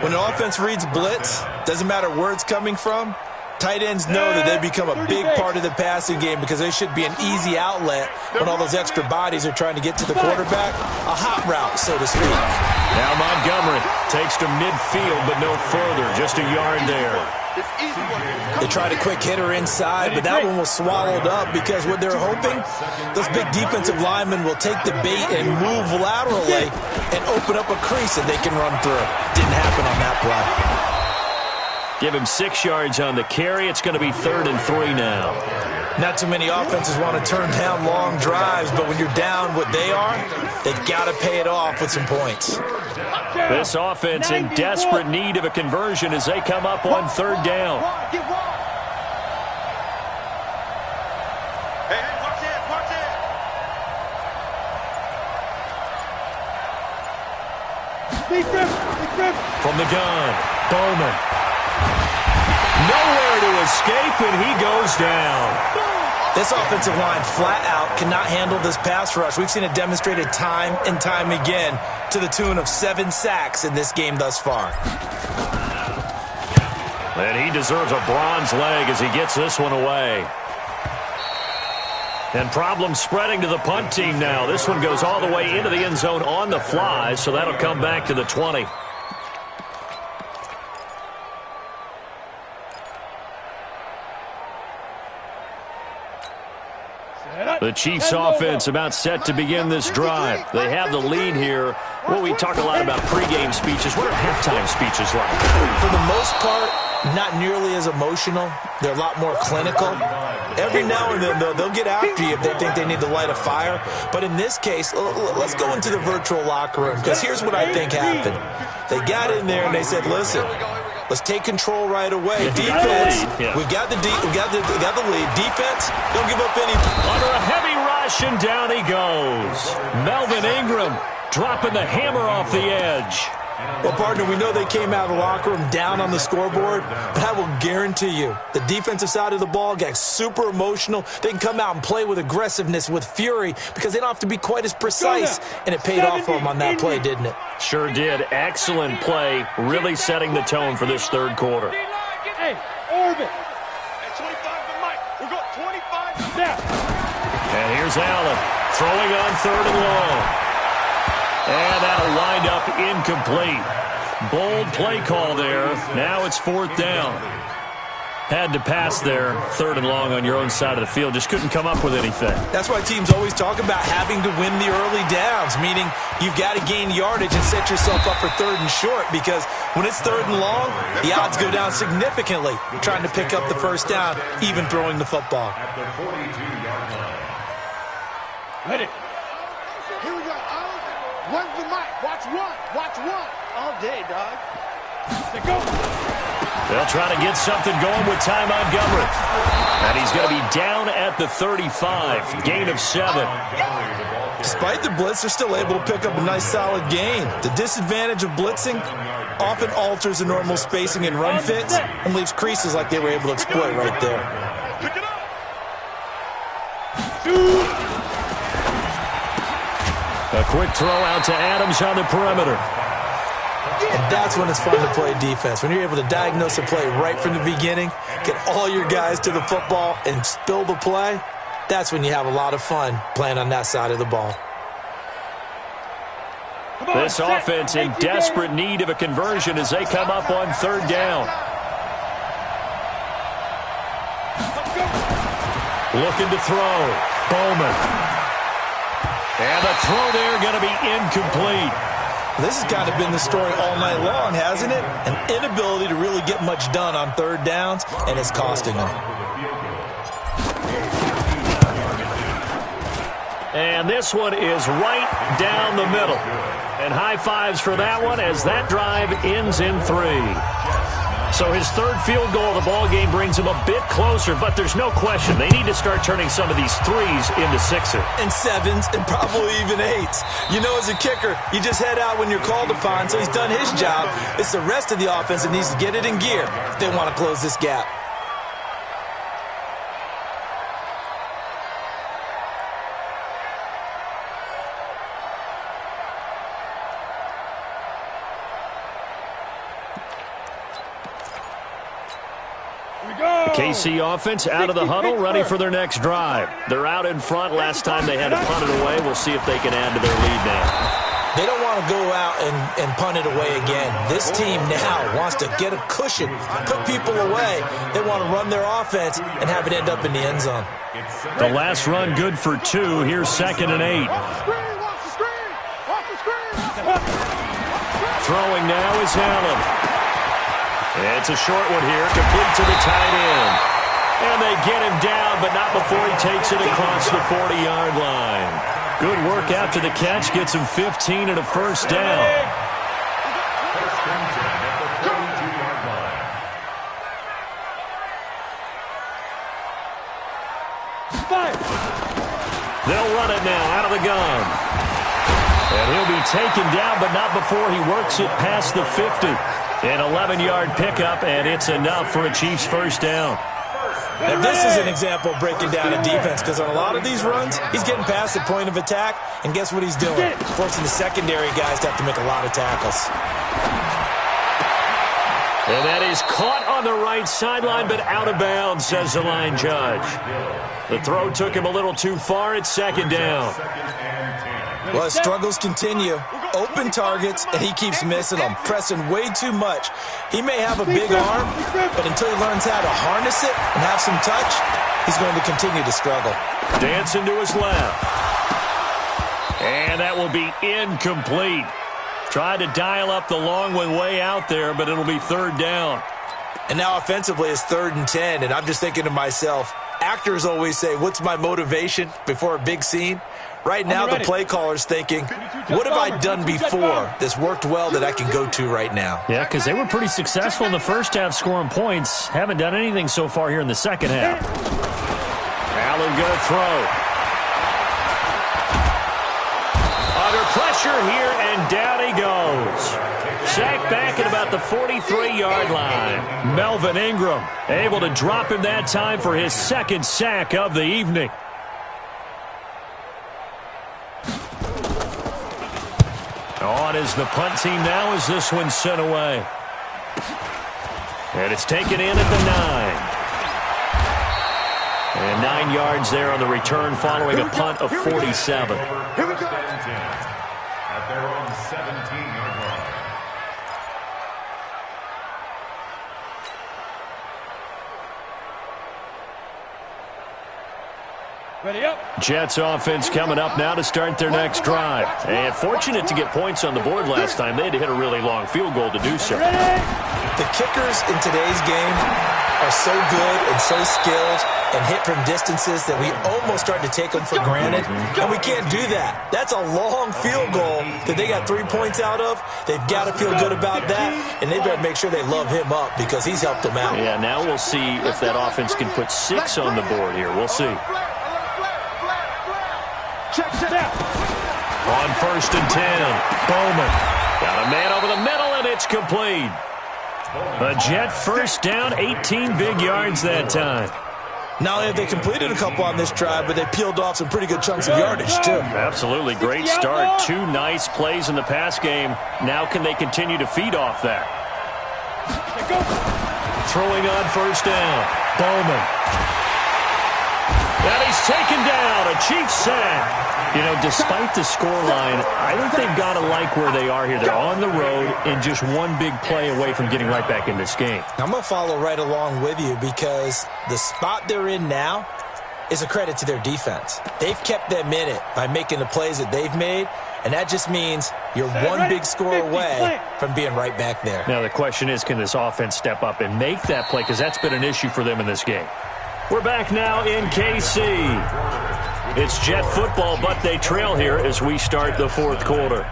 When an offense reads blitz, doesn't matter where it's coming from, tight ends know that they become a big part of the passing game because they should be an easy outlet when all those extra bodies are trying to get to the quarterback. A hot route, so to speak. Now Montgomery takes to midfield, but no further, just a yard there. They tried a quick hitter inside, but that one was swallowed up because what they're hoping, those big defensive linemen will take the bait and move laterally and open up a crease that they can run through. Didn't happen on that play. Give him 6 yards on the carry. It's going to be 3rd and 3 now. Not too many offenses want to turn down long drives, but when you're down what they are, they've got to pay it off with some points. This offense in desperate need of a conversion as they come up on 3rd down. Hey, watch it, watch it. From the gun, Bowman. Nowhere to escape, and he goes down. This offensive line flat out cannot handle this pass rush. We've seen it demonstrated time and time again to the tune of 7 sacks in this game thus far. And he deserves a bronze leg as he gets this one away. And problems spreading to the punt team now. This one goes all the way into the end zone on the fly, so that'll come back to the 20. The Chiefs offense about set to begin this drive. They have the lead here. Well, we talk a lot about pregame speeches. What are halftime speeches like? For the most part, not nearly as emotional. They're a lot more clinical. Every now and then, though, they'll get after you if they think they need to light a fire. But in this case, let's go into the virtual locker room, because here's what I think happened. They got in there and they said, listen, let's take control right away. Defense, we got the lead. Defense, don't give up any. Under a heavy rush, and down he goes. Melvin Ingram dropping the hammer off the edge. Well, partner, we know they came out of the locker room down on the scoreboard, but I will guarantee you the defensive side of the ball got super emotional. They can come out and play with aggressiveness, with fury, because they don't have to be quite as precise, and it paid off for them on that play, didn't it? Sure did. Excellent play, really setting the tone for this third quarter. Hey, orbit. At 25 to Mike. We got 25 Snap. And here's Allen throwing on 3rd and long. And that'll wind up incomplete. Bold play call there. Now it's 4th down. Had to pass there, 3rd and long on your own side of the field. Just couldn't come up with anything. That's why teams always talk about having to win the early downs, meaning you've got to gain yardage and set yourself up for 3rd and short, because when it's 3rd and long, the odds go down significantly trying to pick up the first down, even throwing the football. At the 42-yard line. Ready. Here we go. One's the mic. Watch one. Watch one. All day, dog. Let's go. They'll try to get something going with Ty Montgomery. And he's going to be down at the 35. Gain of 7. Despite the blitz, they're still able to pick up a nice solid gain. The disadvantage of blitzing often alters the normal spacing and run fits and leaves creases like they were able to exploit right there. Pick it up. A quick throw out to Adams on the perimeter. And that's when it's fun to play defense. When you're able to diagnose a play right from the beginning, get all your guys to the football, and spill the play, that's when you have a lot of fun playing on that side of the ball. This offense in desperate need of a conversion as they come up on 3rd down. Looking to throw. Bowman. And the throw there going to be incomplete. This has kind of been the story all night long, hasn't it? An inability to really get much done on 3rd downs, and it's costing them. And this one is right down the middle. And high fives for that one as that drive ends in 3. So his 3rd field goal of the ball game brings him a bit closer, but there's no question they need to start turning some of these 3s into 6s. And 7s, and probably even 8s. You know, as a kicker, you just head out when you're called upon, so he's done his job. It's the rest of the offense that needs to get it in gear if they want to close this gap. KC offense out of the huddle, ready for their next drive. They're out in front. Last time they had to punt it away. We'll see if they can add to their lead now. They don't want to go out and punt it away again. This team now wants to get a cushion, put people away. They want to run their offense and have it end up in the end zone. The last run good for 2. Here's 2nd and 8. Throwing now is Allen. It's a short one here, complete to the tight end. And they get him down, but not before he takes it across the 40-yard line. Good work after the catch, gets him 15 and a first down. They'll run it now out of the gun. And he'll be taken down, but not before he works it past the 50. An 11-yard pickup, and it's enough for a Chiefs first down. Now, this is an example of breaking down a defense because on a lot of these runs, he's getting past the point of attack, and guess what he's doing? Forcing the secondary guys to have to make a lot of tackles. And that is caught on the right sideline, but out of bounds, says the line judge. The throw took him a little too far. It's second down. Well, his struggles continue. Open targets, and he keeps missing them, pressing way too much. He may have a big arm, but until he learns how to harness it and have some touch, he's going to continue to struggle. Dancing to his left. And that will be incomplete. Tried to dial up the long one way out there, but it'll be third down. And now offensively it's 3rd and 10, and I'm just thinking to myself, actors always say, what's my motivation before a big scene? Right now the play caller's thinking, what have I done before that's worked well that I can go to right now? Yeah, because they were pretty successful in the first half scoring points. Haven't done anything so far here in the second half. Allen going to throw. Under pressure here, and down he goes. Sacked back at about the 43-yard line. Melvin Ingram able to drop him that time for his second sack of the evening. On is the punt team now as this one's sent away. And it's taken in at the 9. And 9 yards there on the return following a punt of 47. Here we go. At their own 17-yard line. Ready up. Jets offense coming up now to start their next drive. And fortunate to get points on the board last time. They had to hit a really long field goal to do so. The kickers in today's game are so good and so skilled and hit from distances that we almost start to take them for granted. And we can't do that. That's a long field goal that they got 3 points out of. They've got to feel good about that, and they better make sure they love him up because he's helped them out. Yeah, now we'll see if that offense can put 6 on the board here. We'll see. Check that. On 1st and 10, Bowman got a man over the middle, and it's complete. A Jet first down, 18 big yards that time. Not only have they completed a couple on this drive, but they peeled off some pretty good chunks of yardage, too. Absolutely. Great start. 2 nice plays in the pass game. Now can they continue to feed off that? Throwing on 1st down, Bowman. And he's taken down, a Chiefs sack. You know, despite the scoreline, I think they've got to like where they are here. They're on the road and just one big play away from getting right back in this game. I'm going to follow right along with you because the spot they're in now is a credit to their defense. They've kept them in it by making the plays that they've made, and that just means you're one big score away from being right back there. Now the question is, can this offense step up and make that play? Because that's been an issue for them in this game. We're back now in KC. It's Jet football, but they trail here as we start the 4th quarter.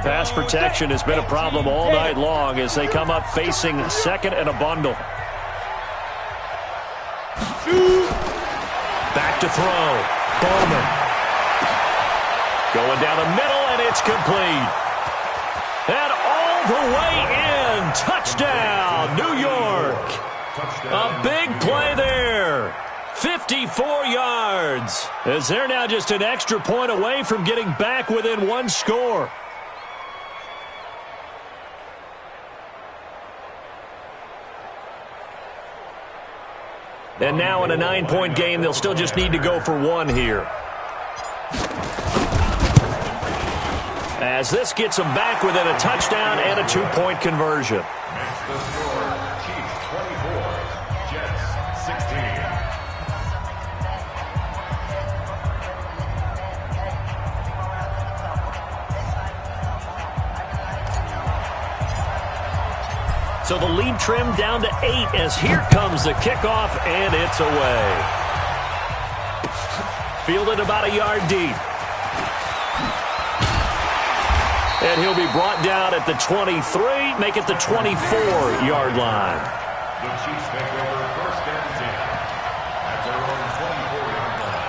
Pass protection has been a problem all night long as they come up facing 2nd and a bundle. Back to throw. Bowman. Going down the middle, and it's complete. And all the way in. Touchdown, New York. A big play there. 54 yards. As they're now just an extra point away from getting back within 1 score. And now in a 9-point game, they'll still just need to go for 1 here. As this gets them back within a touchdown and a 2-point conversion. That's the score. Chiefs 24, Jets 16. So the lead trimmed down to 8 as here comes the kickoff, and it's away. Fielded about a yard deep. And he'll be brought down at the 23, make it the 24-yard line. The Chiefs take over 1st and 10 at their own 24-yard line.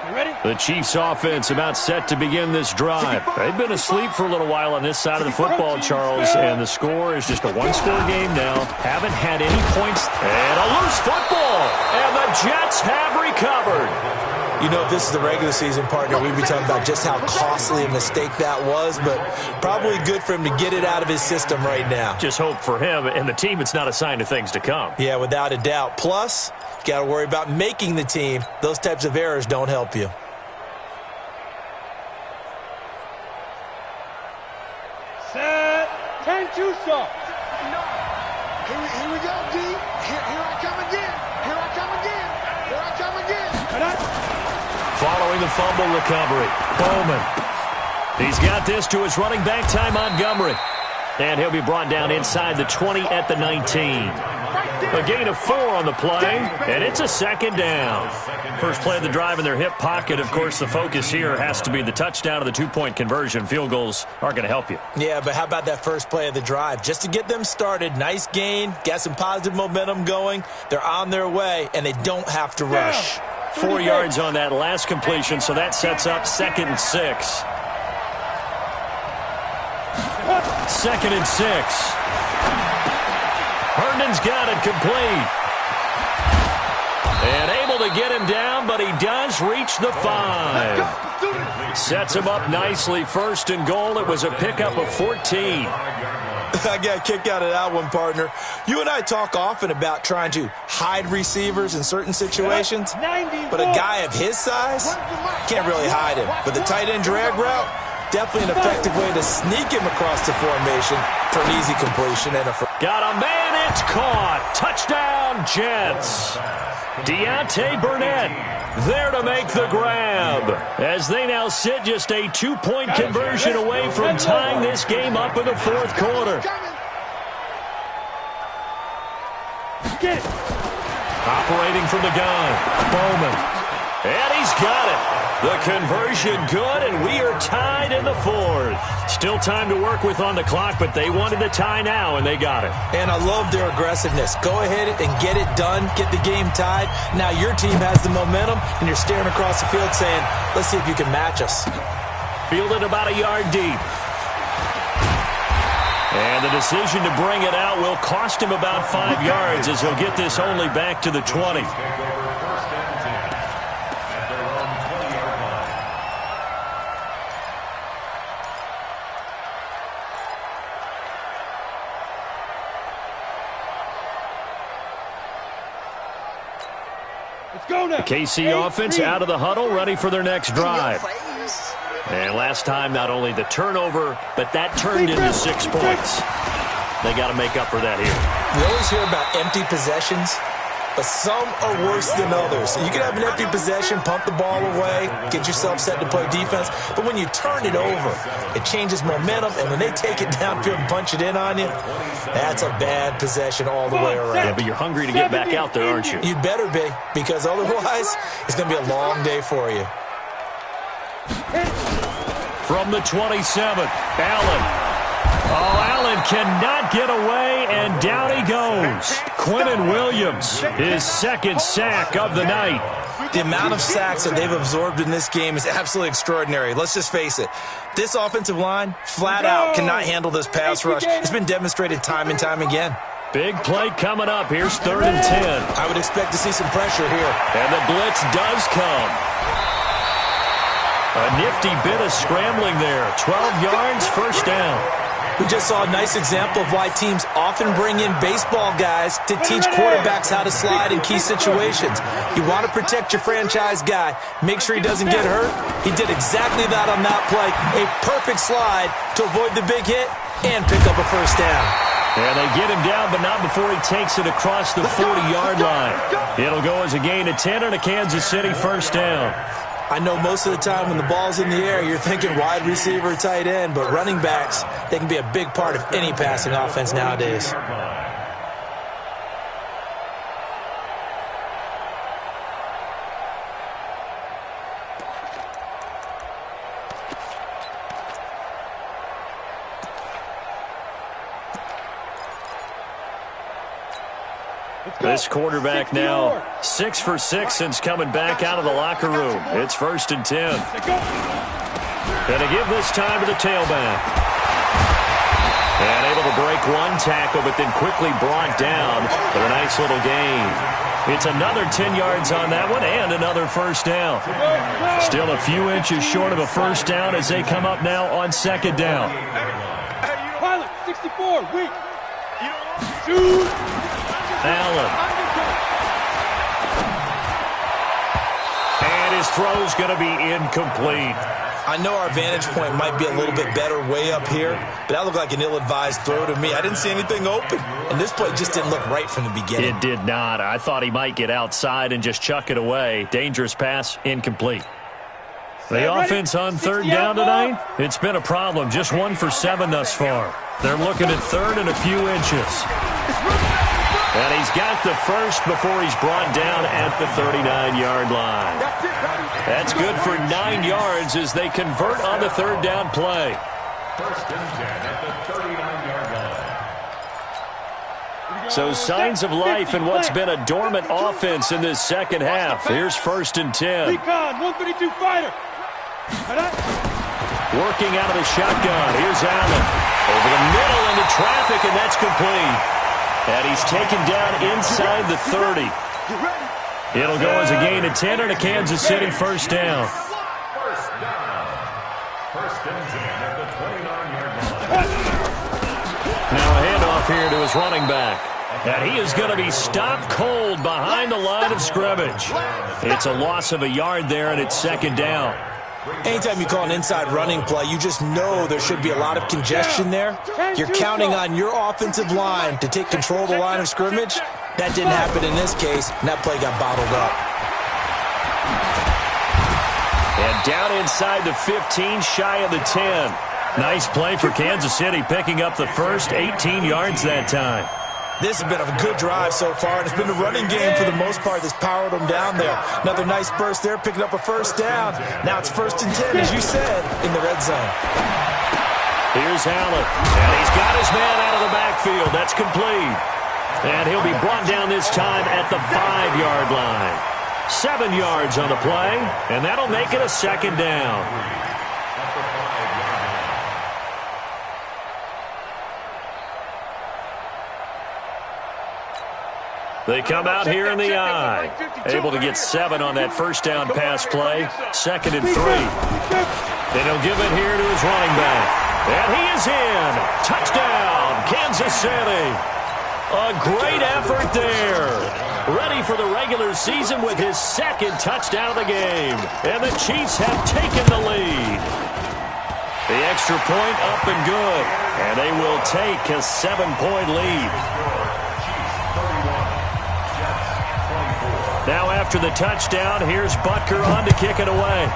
You ready? The Chiefs offense about set to begin this drive. They've been asleep for a little while on this side of the football, Charles, and the score is just a one-score game now. Haven't had any points. And a loose football, and the Jets have recovered. You know, if this is the regular season, partner, we'd be talking about just how costly a mistake that was, but probably good for him to get it out of his system right now. Just hope for him and the team it's not a sign of things to come. Yeah, without a doubt. Plus, got to worry about making the team. Those types of errors don't help you. Set. 10-2 stop. Here we go, D. Here I come again. Here I come again. Here I come again. Following the fumble recovery, Bowman. He's got this to his running back, Ty Montgomery. And he'll be brought down inside the 20 at the 19. A gain of 4 on the play, and it's a second down. First play of the drive in their hip pocket. Of course, the focus here has to be the touchdown of the two-point conversion. Field goals aren't going to help you. Yeah, but how about that first play of the drive? Just to get them started, nice gain, got some positive momentum going. They're on their way, and they don't have to rush. 4 yards on that last completion, so that sets up 2nd and 6. 2nd and 6. Herndon's got it complete. And able to get him down, but he does reach the 5. Sets him up nicely. 1st and goal. It was a pickup of 14. I got a kick out of that one, partner. You and I talk often about trying to hide receivers in certain situations, but a guy of his size can't really hide him. But the tight end drag route, definitely an effective way to sneak him across the formation for an easy completion. And got a man, it's caught. Touchdown, Jets. Deontay Burnett there to make the grab, as they now sit just a 2-point conversion away from tying this game up in the 4th quarter. Operating from the gun, Bowman. And he's got it. The conversion good, and we are tied in the 4th. Still time to work with on the clock, but they wanted the tie now, and they got it. And I love their aggressiveness. Go ahead and get it done, get the game tied. Now your team has the momentum, and you're staring across the field saying, let's see if you can match us. Fielded about a yard deep. And the decision to bring it out will cost him about 5 yards, as he'll get this only back to the 20. The KC offense out of the huddle, ready for their next drive. And last time, not only the turnover, but that turned into 6 points. They got to make up for that here. We always hear about empty possessions, but some are worse than others. You can have an empty possession, pump the ball away, get yourself set to play defense, but when you turn it over, it changes momentum, and when they take it downfield and punch it in on you, that's a bad possession all the way around. Yeah, but you're hungry to get back out there, aren't you? You'd better be, because otherwise, it's going to be a long day for you. From the 27, Allen. Oh, Allen cannot get away, and down he goes. Quinnen Williams, his 2nd sack of the night. The amount of sacks that they've absorbed in this game is absolutely extraordinary. Let's just face it. This offensive line, flat out, cannot handle this pass rush. It's been demonstrated time and time again. Big play coming up. Here's 3rd and 10. I would expect to see some pressure here. And the blitz does come. A nifty bit of scrambling there. 12 yards, 1st down. We just saw a nice example of why teams often bring in baseball guys to teach quarterbacks how to slide in key situations. You want to protect your franchise guy. Make sure he doesn't get hurt. He did exactly that on that play. A perfect slide to avoid the big hit and pick up a 1st down. And they get him down, but not before he takes it across the 40-yard line. It'll go as a gain of 10 and a Kansas City 1st down. I know most of the time when the ball's in the air, you're thinking wide receiver, tight end, but running backs, they can be a big part of any passing offense nowadays. This quarterback now 6 for 6 since coming back out of the locker room. It's 1st and 10. Going to give this time to the tailback. And able to break one tackle, but then quickly brought down for a nice little gain. It's another 10 yards on that one and another first down. Still a few inches short of a first down as they come up now on 2nd down. Pilot, 64, weak. Shoot. Allen. And his throw's going to be incomplete. I know our vantage point might be a little bit better way up here, but that looked like an ill-advised throw to me. I didn't see anything open, and this play just didn't look right from the beginning. It did not. I thought he might get outside and just chuck it away. Dangerous pass, incomplete. The offense on 3rd down tonight, it's been a problem. Just 1 for 7 thus far. They're looking at 3rd and a few inches. And he's got the first before he's brought down at the 39-yard line. That's good for 9 yards as they convert on the 3rd down play. 1st and 10 at the 39-yard line. So signs of life in what's been a dormant offense in this second half. Here's 1st and 10. Recon, 132 fighter. Working out of the shotgun. Here's Allen. Over the middle into traffic, and that's complete. And he's taken down inside the 30. It'll go as a gain of 10 and a Kansas City first down. First down. 1st and 10 at the 29-yard line. Now a handoff here to his running back. And he is going to be stopped cold behind the line of scrimmage. It's a loss of a yard there, and it's 2nd down. Anytime you call an inside running play, you just know there should be a lot of congestion there. You're counting on your offensive line to take control of the line of scrimmage. That didn't happen in this case, and that play got bottled up. And down inside the 15, shy of the 10. Nice play for Kansas City, picking up the first 18 yards that time. This has been a good drive so far, and it's been the running game for the most part that's powered them down there. Another nice burst there, picking up a first down. Now it's 1st and 10, as you said, in the red zone. Here's Allen, and he's got his man out of the backfield. That's complete. And he'll be brought down this time at the 5-yard line. 7 yards on the play, and that'll make it a 2nd down. They come out here in the eye. Able to get 7 on that first down pass play. 2nd and 3. Then he'll give it here to his running back. And he is in. Touchdown, Kansas City. A great effort there. Ready for the regular season with his 2nd touchdown of the game. And the Chiefs have taken the lead. The extra point up and good. And they will take a 7-point lead. Now after the touchdown, here's Butker on to kick it away.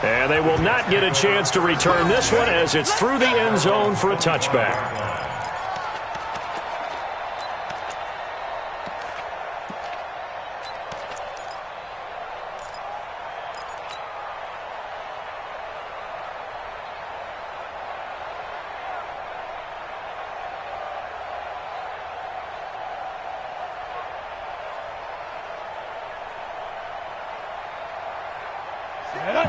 And they will not get a chance to return this one as it's through the end zone for a touchback.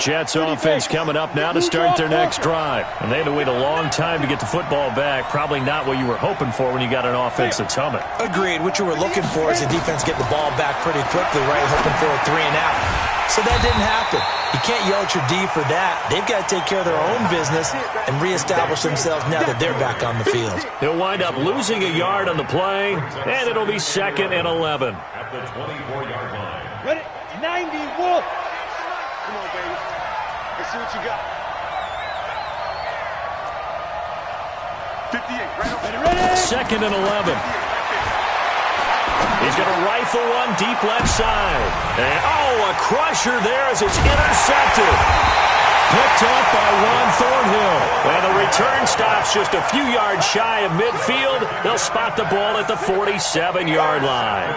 Jets offense coming up now to start their next drive. And they had to wait a long time to get the football back. Probably not what you were hoping for when you got an offense that's humming. Agreed. What you were looking for is the defense getting the ball back pretty quickly, right? Hoping for a 3 and out. So that didn't happen. You can't yell at your D for that. They've got to take care of their own business and reestablish themselves now that they're back on the field. He'll wind up losing a yard on the play, and it'll be 2nd and 11. At the 24-yard line. Ready? 90, Wolf. Come on, baby. Let's see what you got. 58, right over. Ready? 2nd and 11. He's going to rifle one deep left side. And, a crusher there as it's intercepted. Picked up by Juan Thornhill. And the return stops just a few yards shy of midfield. They'll spot the ball at the 47-yard line.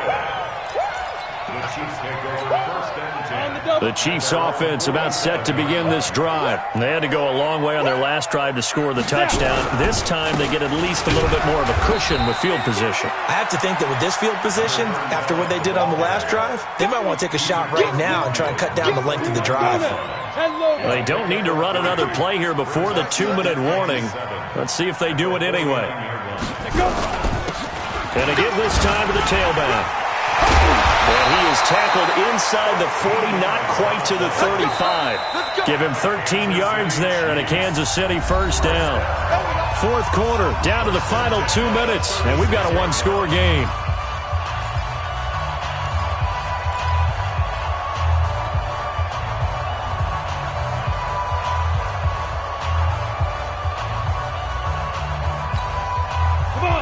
The Chiefs take over 1st and 10. The Chiefs offense about set to begin this drive. They had to go a long way on their last drive to score the touchdown. This time they get at least a little bit more of a cushion with field position. I have to think that with this field position, after what they did on the last drive, they might want to take a shot right now and try and cut down the length of the drive. They don't need to run another play here before the 2-minute warning. Let's see if they do it anyway. And again this time to the tailback. And he is tackled inside the 40, not quite to the 35. Give him 13 yards there and a Kansas City first down. Fourth quarter, down to the final 2 minutes, and we've got a one-score game.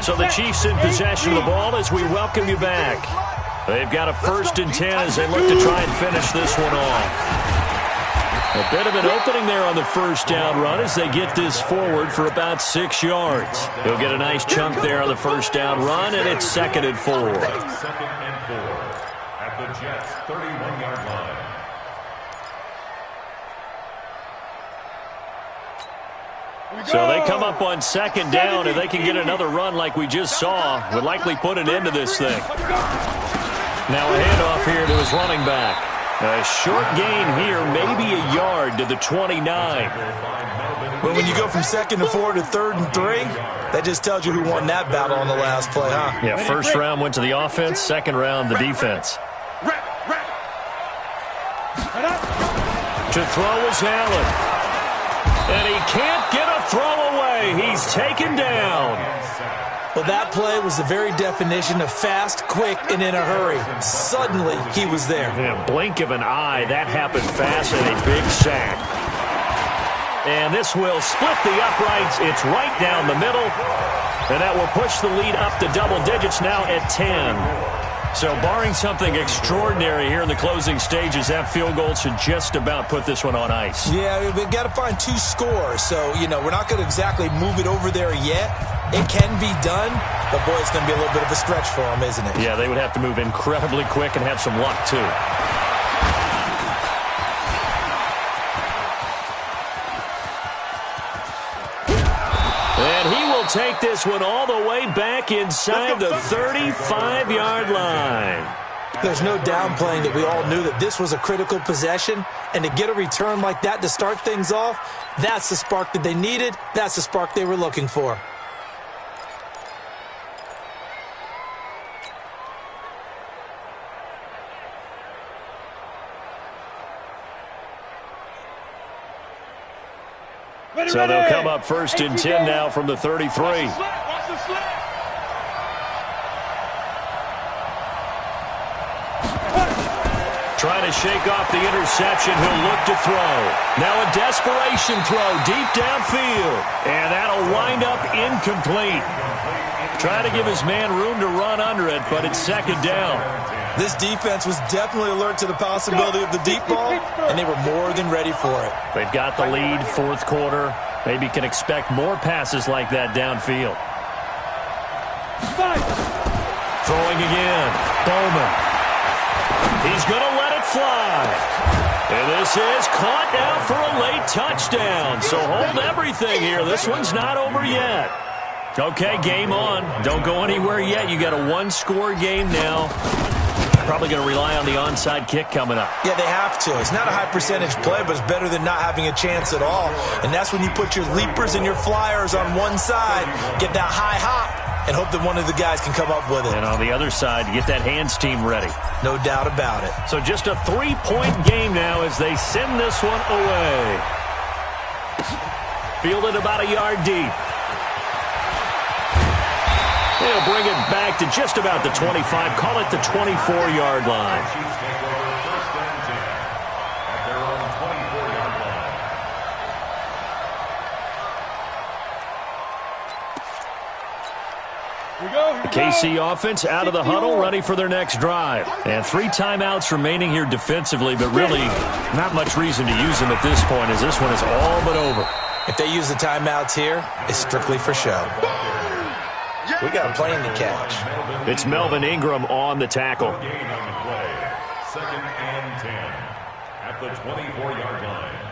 So the Chiefs in possession of the ball as we welcome you back. They've got a 1st and 10 as they look to try and finish this one off. A bit of an opening there on the first down run as they get this forward for about 6 yards. He'll get a nice chunk there on the first down run, and it's 2nd and 4. 2nd and 4 at the Jets' 31-yard line. So they come up on 2nd down, and they can get another run like we just saw. Would likely put an end to this thing. Now a handoff here to his running back. A short gain here, maybe a yard to the 29. But when you go from 2nd and 4 to 3rd and 3, that just tells you who won that battle on the last play, huh? Yeah, first round went to the offense, second round the defense. To throw is Allen. And he can't get a throw away. He's taken down. Well, that play was the very definition of fast, quick, and in a hurry. Suddenly, he was there. In a blink of an eye, that happened fast and a big sack. And this will split the uprights. It's right down the middle. And that will push the lead up to double digits now at 10. So barring something extraordinary here in the closing stages, that field goal should just about put this one on ice. Yeah, we've got to find 2 scores. So, you know, we're not going to exactly move it over there yet. It can be done, but, boy, it's going to be a little bit of a stretch for them, isn't it? Yeah, they would have to move incredibly quick and have some luck, too. And he will take this one all the way back inside the 35-yard line. There's no downplaying that we all knew that this was a critical possession, and to get a return like that to start things off, that's the spark that they needed. That's the spark they were looking for. So they'll come up 1st and 10 now from the 33. Trying to shake off the interception. He'll look to throw. Now a desperation throw deep downfield. And that'll wind up incomplete. Trying to give his man room to run under it, but it's 2nd down. This defense was definitely alert to the possibility of the deep ball, and they were more than ready for it. They've got the lead, 4th quarter. Maybe can expect more passes like that downfield. Throwing again. Bowman. He's going to let it fly. And this is caught now for a late touchdown. So hold everything here. This one's not over yet. Okay, game on. Don't go anywhere yet. You got a 1-score game now. Probably going to rely on the onside kick coming up. Yeah, they have to. It's not a high percentage play, but it's better than not having a chance at all. And that's when you put your leapers and your flyers on one side, get that high hop, and hope that one of the guys can come up with it. And on the other side, you get that hands team ready. No doubt about it. So just a 3-point game now as they send this one away. Fielded about a yard deep. They'll bring it back to just about the 25. Call it the 24-yard line. Chiefs take over 1st and 10 at their own 24-yard line. The KC offense out of the huddle, ready for their next drive. And 3 timeouts remaining here defensively, but really not much reason to use them at this point as this one is all but over. If they use the timeouts here, it's strictly for show. We got a plane to catch. It's Melvin Ingram on the tackle. Gain on the play. 2nd and 10 the 24-yard line.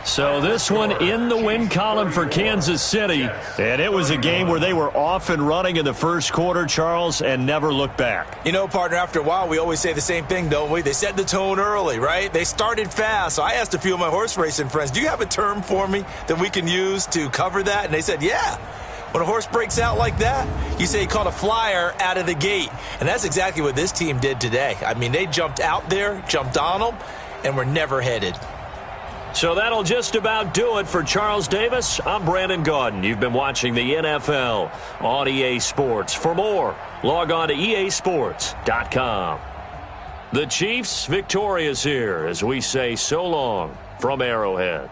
So this one in the win column for Kansas City, and it was a game where they were off and running in the first quarter, Charles, and never looked back. You know, partner, after a while, we always say the same thing, don't we? They set the tone early, right? They started fast. So I asked a few of my horse racing friends, do you have a term for me that we can use to cover that? And they said, yeah. When a horse breaks out like that, you say he caught a flyer out of the gate. And that's exactly what this team did today. I mean, they jumped out there, jumped on them, and were never headed. So that'll just about do it for Charles Davis. I'm Brandon Gaudin. You've been watching the NFL on EA Sports. For more, log on to easports.com. The Chiefs victorious here as we say so long from Arrowhead.